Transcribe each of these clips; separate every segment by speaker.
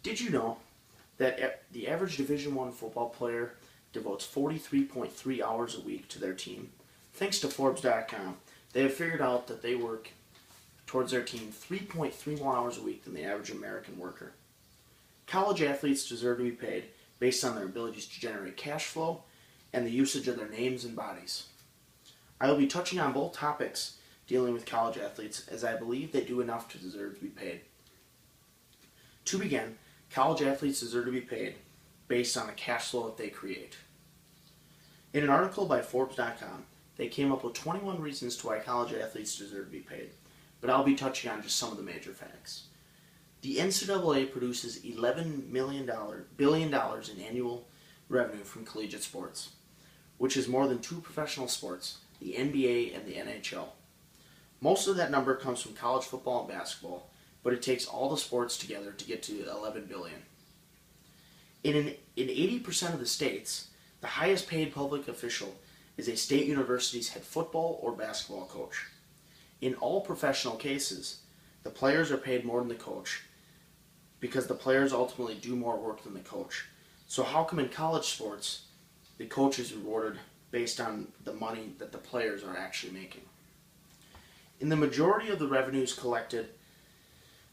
Speaker 1: Did you know that the average Division I football player devotes 43.3 hours a week to their team? Thanks to Forbes.com, they have figured out that they work towards their team 3.3 more hours a week than the average American worker. College athletes deserve to be paid based on their abilities to generate cash flow and the usage of their names and bodies. I will be touching on both topics dealing with college athletes, as I believe they do enough to deserve to be paid. To begin, college athletes deserve to be paid based on the cash flow that they create. In an article by Forbes.com, they came up with 21 reasons to why college athletes deserve to be paid, but I'll be touching on just some of the major facts. The NCAA produces $11 billion in annual revenue from collegiate sports, which is more than two professional sports, the NBA and the NHL. Most of that number comes from college football and basketball, but it takes all the sports together to get to $11 billion. In 80% of the states, the highest paid public official is a state university's head football or basketball coach. In all professional cases, the players are paid more than the coach because the players ultimately do more work than the coach. So how come in college sports, the coach is rewarded based on the money that the players are actually making? In the majority of the revenues collected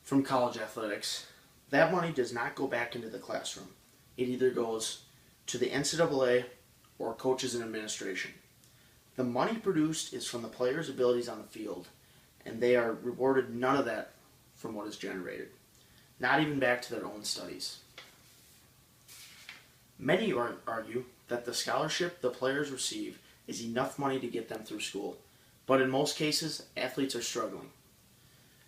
Speaker 1: from college athletics, that money does not go back into the classroom. It either goes to the NCAA or coaches and administration. The money produced is from the players' abilities on the field, and they are rewarded none of that from what is generated, not even back to their own studies. Many argue that the scholarship the players receive is enough money to get them through school, but in most cases, athletes are struggling.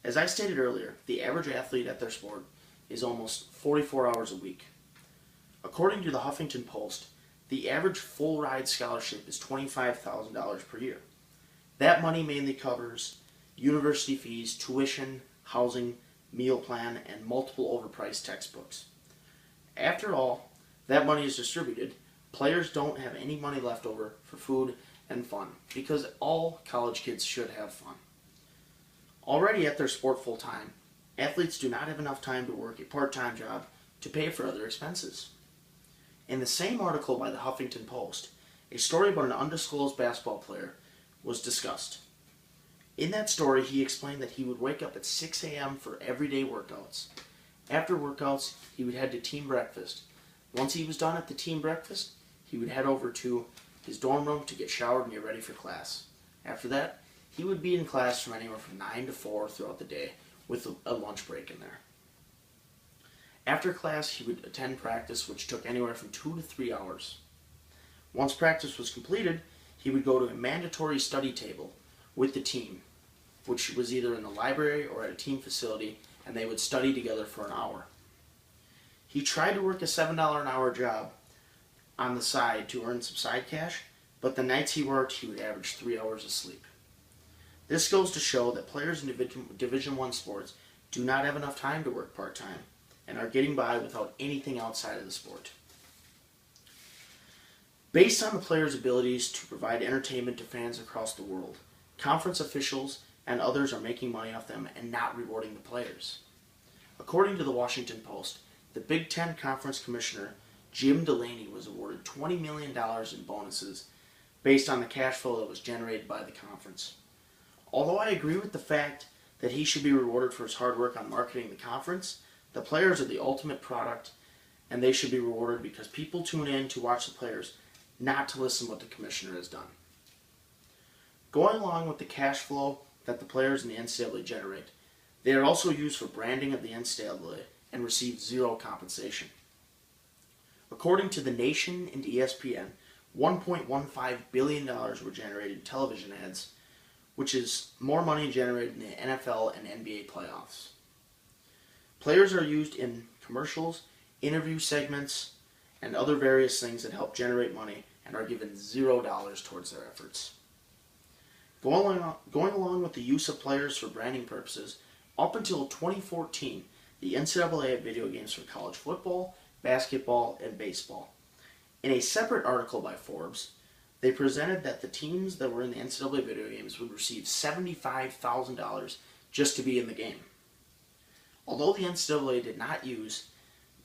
Speaker 1: As I stated earlier, the average athlete at their sport is almost 44 hours a week. According to the Huffington Post, the average full-ride scholarship is $25,000 per year. That money mainly covers university fees, tuition, housing, meal plan, and multiple overpriced textbooks. After all that money is distributed, players don't have any money left over for food and fun, because all college kids should have fun. Already at their sport full-time, athletes do not have enough time to work a part-time job to pay for other expenses. In the same article by the Huffington Post, a story about an undisclosed basketball player was discussed. In that story, he explained that he would wake up at 6 a.m. for everyday workouts. After workouts, he would head to team breakfast. Once he was done at the team breakfast, he would head over to his dorm room to get showered and get ready for class. After that, he would be in class from anywhere from 9 to 4 throughout the day with a lunch break in there. After class, he would attend practice, which took anywhere from 2 to 3 hours. Once practice was completed, he would go to a mandatory study table with the team, which was either in the library or at a team facility, and they would study together for an hour. He tried to work a $7 an hour job on the side to earn some side cash, but the nights he worked, he would average 3 hours of sleep. This goes to show that players in Division I sports do not have enough time to work part-time and are getting by without anything outside of the sport. Based on the players' abilities to provide entertainment to fans across the world, conference officials and others are making money off them and not rewarding the players. According to the Washington Post, the Big Ten Conference Commissioner Jim Delaney was awarded $20 million in bonuses based on the cash flow that was generated by the conference. Although I agree with the fact that he should be rewarded for his hard work on marketing the conference, the players are the ultimate product, and they should be rewarded because people tune in to watch the players, not to listen to what the commissioner has done. Going along with the cash flow that the players in the NCAA generate, they are also used for branding of the NCAA and receive zero compensation. According to The Nation and ESPN, $1.15 billion were generated in television ads, which is more money generated in the NFL and NBA playoffs. Players are used in commercials, interview segments, and other various things that help generate money and are given $0 towards their efforts. Going along with the use of players for branding purposes, up until 2014, the NCAA had video games for college football, basketball, and baseball. In a separate article by Forbes, they presented that the teams that were in the NCAA video games would receive $75,000 just to be in the game. Although the NCAA did not use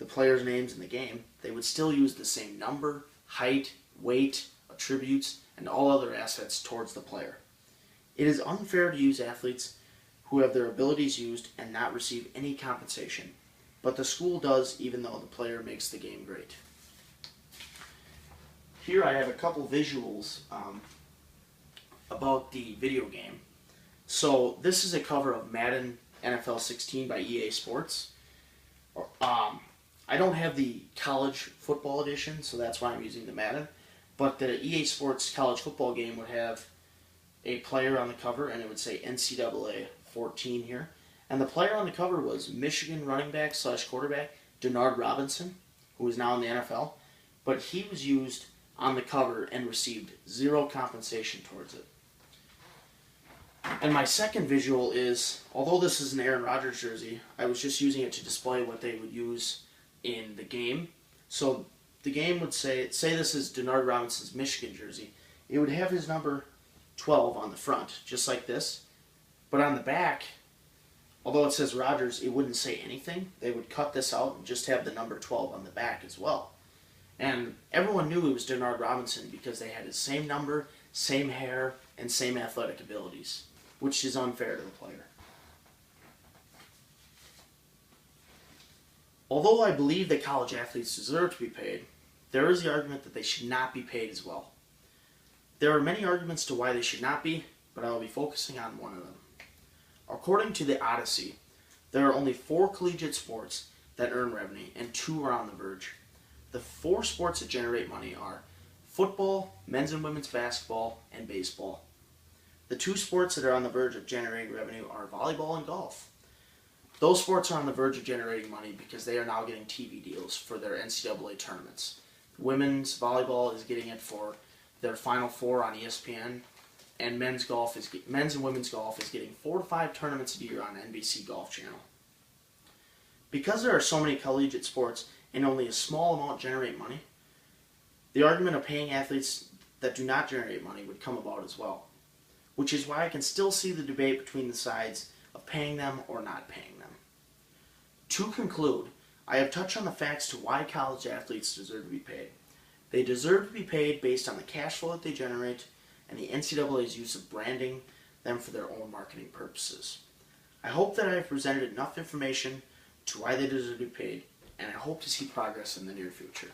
Speaker 1: the players' names in the game, they would still use the same number, height, weight, attributes, and all other assets towards the player. It is unfair to use athletes who have their abilities used and not receive any compensation, but the school does even though the player makes the game great. Here I have a couple visuals about the video game. So this is a cover of Madden NFL 16 by EA Sports. I don't have the college football edition, so that's why I'm using the Madden. But the EA Sports college football game would have a player on the cover, and it would say NCAA 14 here. And the player on the cover was Michigan running back / quarterback Denard Robinson, who is now in the NFL. But he was used on the cover and received zero compensation towards it. And my second visual is, although this is an Aaron Rodgers jersey, I was just using it to display what they would use in the game. So the game would say this is Denard Robinson's Michigan jersey. It would have his number 12 on the front, just like this. But on the back, although it says Rodgers, it wouldn't say anything. They would cut this out and just have the number 12 on the back as well. And everyone knew it was Denard Robinson because they had his same number, same hair, and same athletic abilities, which is unfair to the player. Although I believe that college athletes deserve to be paid, there is the argument that they should not be paid as well. There are many arguments to why they should not be, but I will be focusing on one of them. According to the Odyssey, there are only 4 collegiate sports that earn revenue, and 2 are on the verge. The 4 sports that generate money are football, men's and women's basketball, and baseball. The 2 sports that are on the verge of generating revenue are volleyball and golf. Those sports are on the verge of generating money because they are now getting TV deals for their NCAA tournaments. Women's volleyball is getting it for their Final Four on ESPN, and men's and women's golf is getting 4 to 5 tournaments a year on NBC Golf Channel. Because there are so many collegiate sports and only a small amount generate money, the argument of paying athletes that do not generate money would come about as well, which is why I can still see the debate between the sides of paying them or not paying them. To conclude, I have touched on the facts to why college athletes deserve to be paid. They deserve to be paid based on the cash flow that they generate and the NCAA's use of branding them for their own marketing purposes. I hope that I have presented enough information to why they deserve to be paid, and I hope to see progress in the near future.